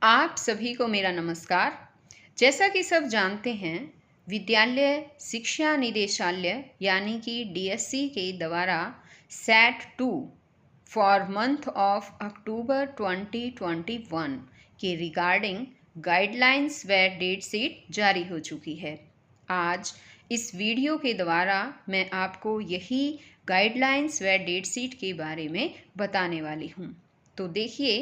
आप सभी को मेरा नमस्कार। जैसा कि सब जानते हैं, विद्यालय शिक्षा निदेशालय यानी कि डीएससी के द्वारा set 2 for month of October 2021 के रिगार्डिंग गाइडलाइंस व डेट शीट जारी हो चुकी है। आज इस वीडियो के द्वारा मैं आपको यही गाइडलाइंस व डेट शीट के बारे में बताने वाली हूँ। तो देखिए,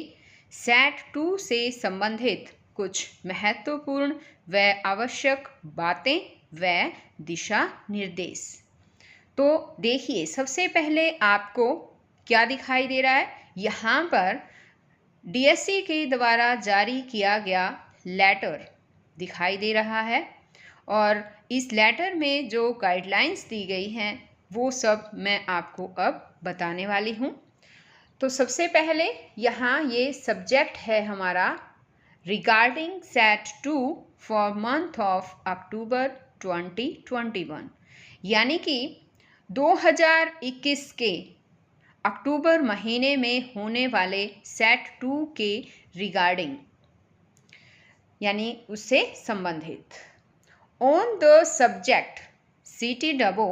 सेट 2 से संबंधित कुछ महत्वपूर्ण व आवश्यक बातें व दिशा निर्देश। तो देखिए, सबसे पहले आपको क्या दिखाई दे रहा है? यहाँ पर डीएससी के द्वारा जारी किया गया लेटर दिखाई दे रहा है और इस लेटर में जो गाइडलाइंस दी गई हैं वो सब मैं आपको अब बताने वाली हूँ। तो सबसे पहले यहाँ ये सब्जेक्ट है हमारा regarding set 2 for month of October 2021, यानी कि 2021 के अक्टूबर महीने में होने वाले सेट 2 के रिगार्डिंग यानी उससे संबंधित। On the subject CTAA,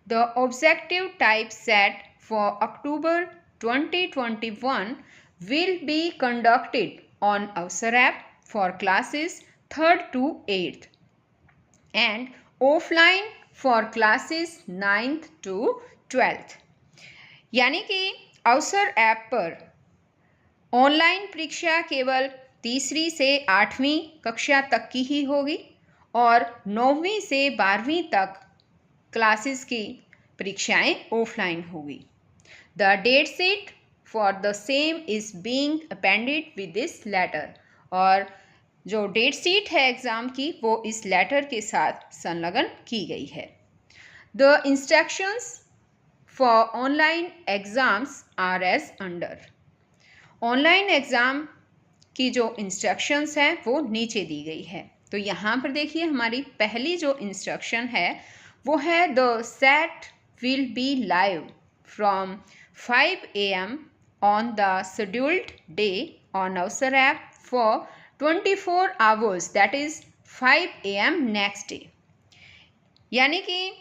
the objective type set for October 2021 will be conducted on Avsar app for classes 3rd to 8th and offline for classes 9th to 12th। यानी कि अवसर ऐप पर online परीक्षा केवल 3री से 8वीं कक्षा तक की ही होगी और 9वीं से 12वीं तक क्लासेस की परीक्षाएं ऑफलाइन होगी। The date sheet for the same is being appended with this letter, और जो डेट शीट है एग्ज़ाम की वो इस लेटर के साथ संलग्न की गई है। The instructions for online exams are as under. Online exam की जो इंस्ट्रक्शंस हैं वो नीचे दी गई है। तो यहाँ पर देखिए, हमारी पहली जो इंस्ट्रक्शन है वो है the set will be live from 5 AM on the scheduled day on Avsar app for 24 hours, that is 5 AM next day. यानी कि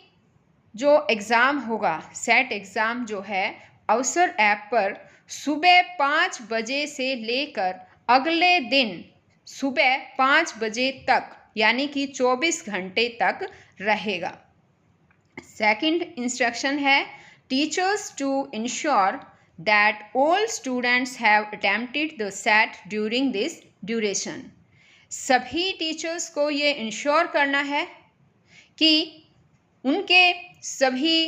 जो एग्ज़ाम होगा, सेट एग्ज़ाम जो है अवसर ऐप पर सुबह 5 बजे से लेकर अगले दिन सुबह 5 बजे तक यानी कि 24 घंटे तक रहेगा। सेकंड इंस्ट्रक्शन है teachers to ensure that all students have attempted the set during this duration. सभी टीचर्स को ये इंश्योर करना है कि उनके सभी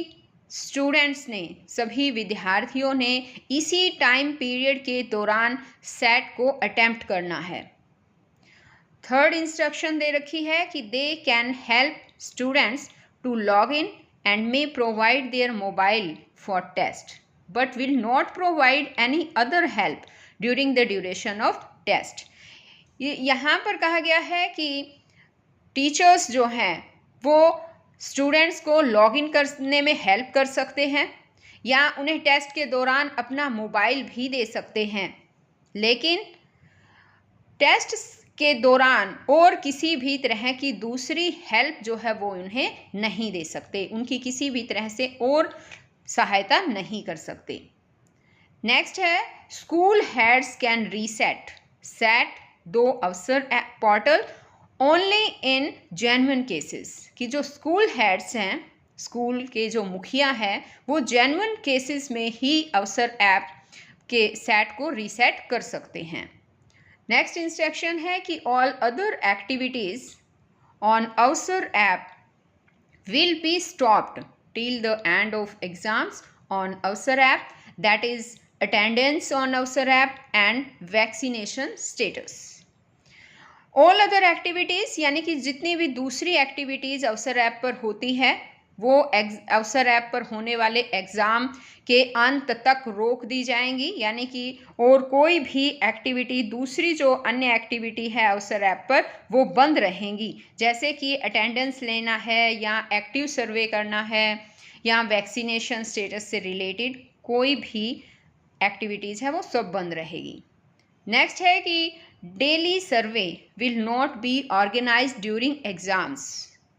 स्टूडेंट्स ने, सभी विद्यार्थियों ने इसी टाइम पीरियड के दौरान सेट को अटेम्प्ट करना है। थर्ड इंस्ट्रक्शन दे रखी है कि they can help students to log in and may provide their mobile for test but will not provide any other help during the duration of test. यहाँ पर कहा गया है कि टीचर्स जो हैं वो स्टूडेंट्स को लॉगिन करने में हेल्प कर सकते हैं या उन्हें टेस्ट के दौरान अपना मोबाइल भी दे सकते हैं, लेकिन टेस्ट के दौरान और किसी भी तरह की दूसरी हेल्प जो है वो उन्हें नहीं दे सकते, उनकी किसी भी तरह से और सहायता नहीं कर सकते। नेक्स्ट है school heads can reset set 2 अवसर portal only in genuine cases, कि जो स्कूल हेड्स हैं, स्कूल के जो मुखिया हैं, वो जेन्युइन केसेस में ही अवसर ऐप के सेट को रीसेट कर सकते हैं। नेक्स्ट इंस्ट्रक्शन है कि all other activities on Avsar app will be stopped till the end of exams on Avsar app, that is attendance on Avsar app and vaccination status. All other activities यानी कि जितनी भी दूसरी एक्टिविटीज़ अवसर ऐप पर होती है वो अवसर ऐप पर होने वाले एग्ज़ाम के अंत तक रोक दी जाएंगी, यानी कि और कोई भी एक्टिविटी, दूसरी जो अन्य एक्टिविटी है अवसर ऐप पर, वो बंद रहेंगी। जैसे कि अटेंडेंस लेना है या एक्टिव सर्वे करना है या वैक्सीनेशन स्टेटस से रिलेटेड कोई भी एक्टिविटीज़ है वो सब बंद रहेगी। नेक्स्ट है कि daily survey will not be organized during exams,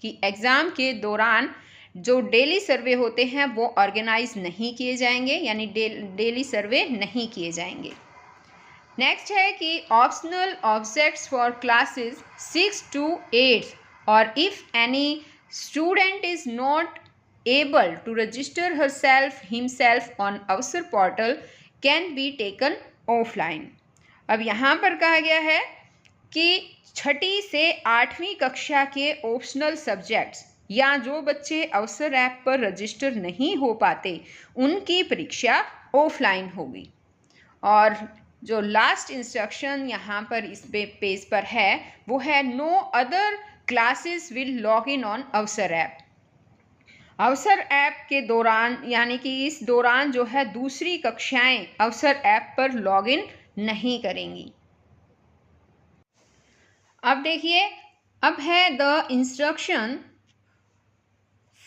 कि एग्ज़ाम के दौरान जो डेली सर्वे होते हैं वो ऑर्गेनाइज नहीं किए जाएंगे, यानी डेली सर्वे नहीं किए जाएंगे। नेक्स्ट है कि optional objects for classes 6 to 8 और if any student is not able to register himself on अवसर portal can be taken offline। अब यहाँ पर कहा गया है कि 6ठी से 8वीं कक्षा के ऑप्शनल सब्जेक्ट्स या जो बच्चे अवसर ऐप पर रजिस्टर नहीं हो पाते उनकी परीक्षा ऑफलाइन होगी। और जो लास्ट इंस्ट्रक्शन यहाँ पर इस पेज पर है वो है no other classes will log in on Avsar app. Avsar app के दौरान यानी कि इस दौरान जो है दूसरी कक्षाएं अवसर ऐप पर लॉगिन नहीं करेंगी। अब देखिए, अब है the instruction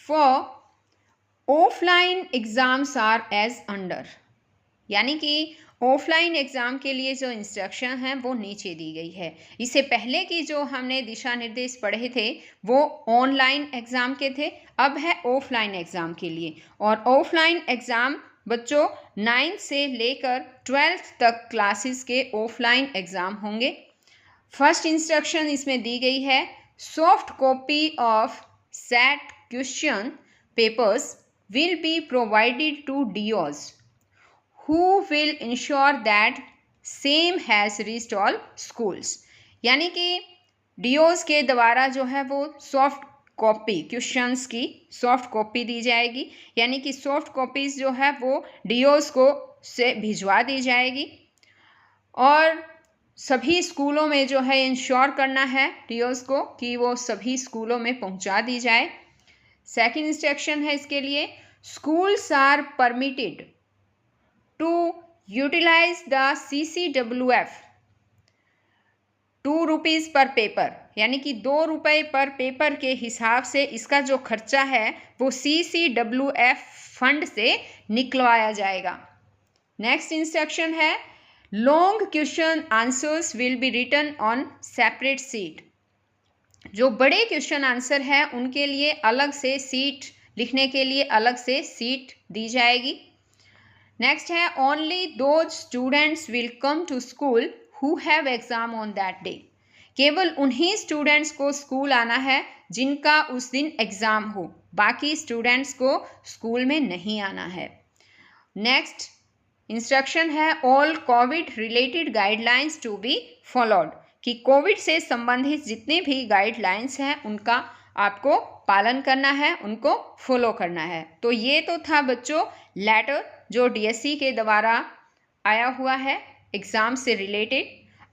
for offline exams are as under, यानी कि ऑफलाइन एग्ज़ाम के लिए जो इंस्ट्रक्शन है वो नीचे दी गई है। इससे पहले की जो हमने दिशा निर्देश पढ़े थे वो ऑनलाइन एग्ज़ाम के थे, अब है ऑफलाइन एग्ज़ाम के लिए। और ऑफलाइन एग्ज़ाम बच्चों 9th से लेकर 12th तक क्लासेस के ऑफलाइन एग्ज़ाम होंगे। फर्स्ट इंस्ट्रक्शन इसमें दी गई है, soft copy of set question papers will be provided to DOs who will ensure that same has reached all schools। यानी कि DOs के द्वारा जो है वो सॉफ्ट कॉपी क्वेश्चंस की सॉफ्ट कॉपी दी जाएगी, यानी कि सॉफ्ट कॉपीज़ जो है वो DOs को से भिजवा दी जाएगी और सभी स्कूलों में जो है इंश्योर करना है DOs को कि वो सभी स्कूलों में पहुंचा दी जाए। सेकंड इंस्ट्रक्शन है इसके लिए, schools are permitted to utilize the CCWF 2 rupees पर पेपर, यानी कि 2 रुपये पर पेपर के हिसाब से इसका जो खर्चा है वो CCWF फंड से निकलवाया जाएगा। नेक्स्ट इंस्ट्रक्शन है, long question answers will be written on separate sheet. जो बड़े क्वेश्चन आंसर हैं उनके लिए अलग से सीट, लिखने के लिए अलग से सीट दी जाएगी। नेक्स्ट है, only those students will come to school who have exam on that day. केवल उन्हीं स्टूडेंट्स को स्कूल आना है जिनका उस दिन एग्ज़ाम हो, बाकी स्टूडेंट्स को स्कूल में नहीं आना है। नेक्स्ट इंस्ट्रक्शन है, all covid related guidelines to be followed, कि कोविड से संबंधित जितने भी गाइडलाइंस हैं उनका आपको पालन करना है, उनको फॉलो करना है। तो ये तो था बच्चों लेटर जो DSE के द्वारा आया हुआ है एग्ज़ाम से रिलेटेड।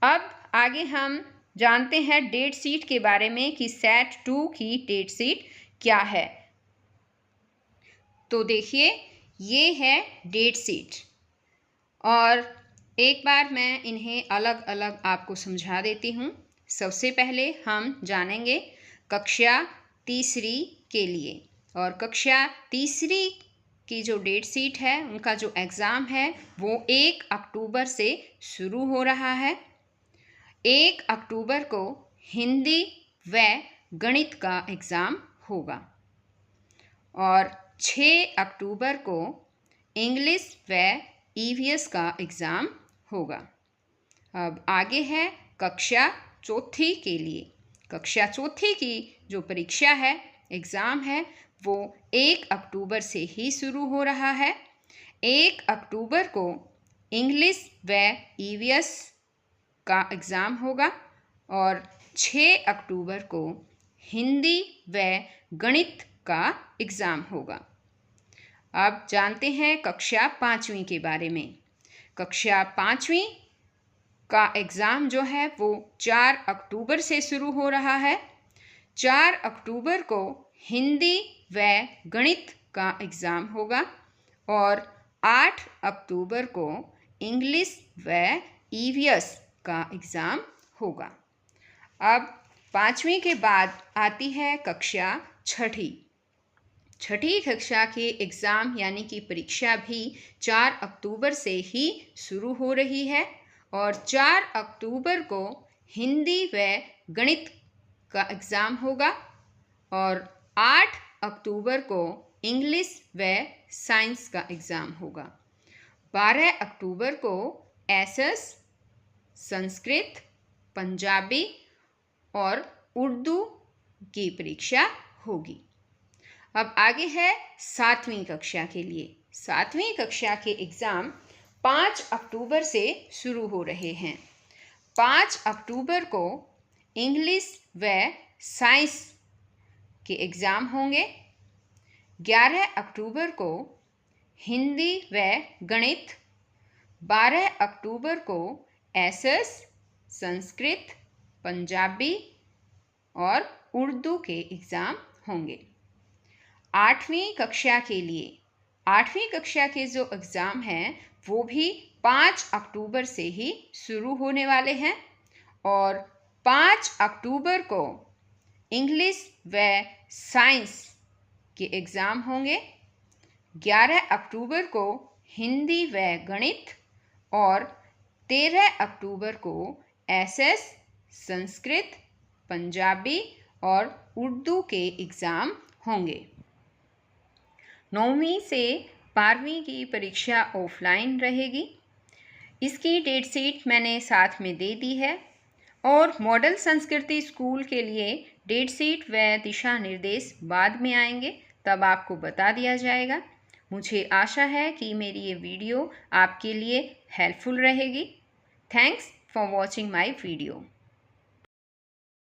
अब आगे हम जानते हैं डेट शीट के बारे में कि सेट 2 की डेट शीट क्या है। तो देखिए, ये है डेट शीट और एक बार मैं इन्हें अलग अलग आपको समझा देती हूँ। सबसे पहले हम जानेंगे कक्षा तीसरी के लिए, और कक्षा तीसरी की जो डेट शीट है उनका जो एग्ज़ाम है वो 1 अक्टूबर से शुरू हो रहा है। 1 अक्टूबर को हिंदी व गणित का एग्ज़ाम होगा और 6 अक्टूबर को इंग्लिश व EVS का एग्ज़ाम होगा। अब आगे है कक्षा चौथी के लिए। कक्षा चौथी की जो परीक्षा है, एग्ज़ाम है, वो 1 अक्टूबर से ही शुरू हो रहा है। 1 अक्टूबर को इंग्लिश व EVS का एग्ज़ाम होगा और 6 अक्टूबर को हिंदी व गणित का एग्ज़ाम होगा। अब जानते हैं कक्षा 5वीं के बारे में। कक्षा 5वीं का एग्ज़ाम जो है वो 4 अक्टूबर से शुरू हो रहा है। 4 अक्टूबर को हिंदी व गणित का एग्ज़ाम होगा और 8 अक्टूबर को इंग्लिश व EVS का एग्ज़ाम होगा। अब 5वीं के बाद आती है कक्षा छठी। छठी कक्षा के एग्ज़ाम यानी कि परीक्षा भी 4 अक्टूबर से ही शुरू हो रही है और 4 अक्टूबर को हिंदी व गणित का एग्ज़ाम होगा और 8 अक्टूबर को इंग्लिश व साइंस का एग्ज़ाम होगा। 12 अक्टूबर को एसएस, संस्कृत, पंजाबी और उर्दू की परीक्षा होगी। अब आगे है 7वीं कक्षा के लिए। 7वीं कक्षा के एग्ज़ाम 5 अक्टूबर से शुरू हो रहे हैं। 5 अक्टूबर को इंग्लिश व साइंस के एग्ज़ाम होंगे। 11 अक्टूबर को हिंदी व गणित, 12 अक्टूबर को एसएस, संस्कृत, पंजाबी और उर्दू के एग्ज़ाम होंगे। 8वीं कक्षा के लिए 8वीं कक्षा के जो एग्ज़ाम हैं वो भी 5 अक्टूबर से ही शुरू होने वाले हैं और 5 अक्टूबर को इंग्लिश व साइंस के एग्ज़ाम होंगे। 11 अक्टूबर को हिंदी व गणित और 13 अक्टूबर को एसएस, संस्कृत, पंजाबी और उर्दू के एग्ज़ाम होंगे। 9वीं से 12वीं की परीक्षा ऑफलाइन रहेगी। इसकी डेट शीट मैंने साथ में दे दी है और मॉडल संस्कृति स्कूल के लिए डेट शीट व दिशा निर्देश बाद में आएंगे, तब आपको बता दिया जाएगा। मुझे आशा है कि मेरी ये वीडियो आपके लिए हेल्पफुल रहेगी। Thanks for watching my video.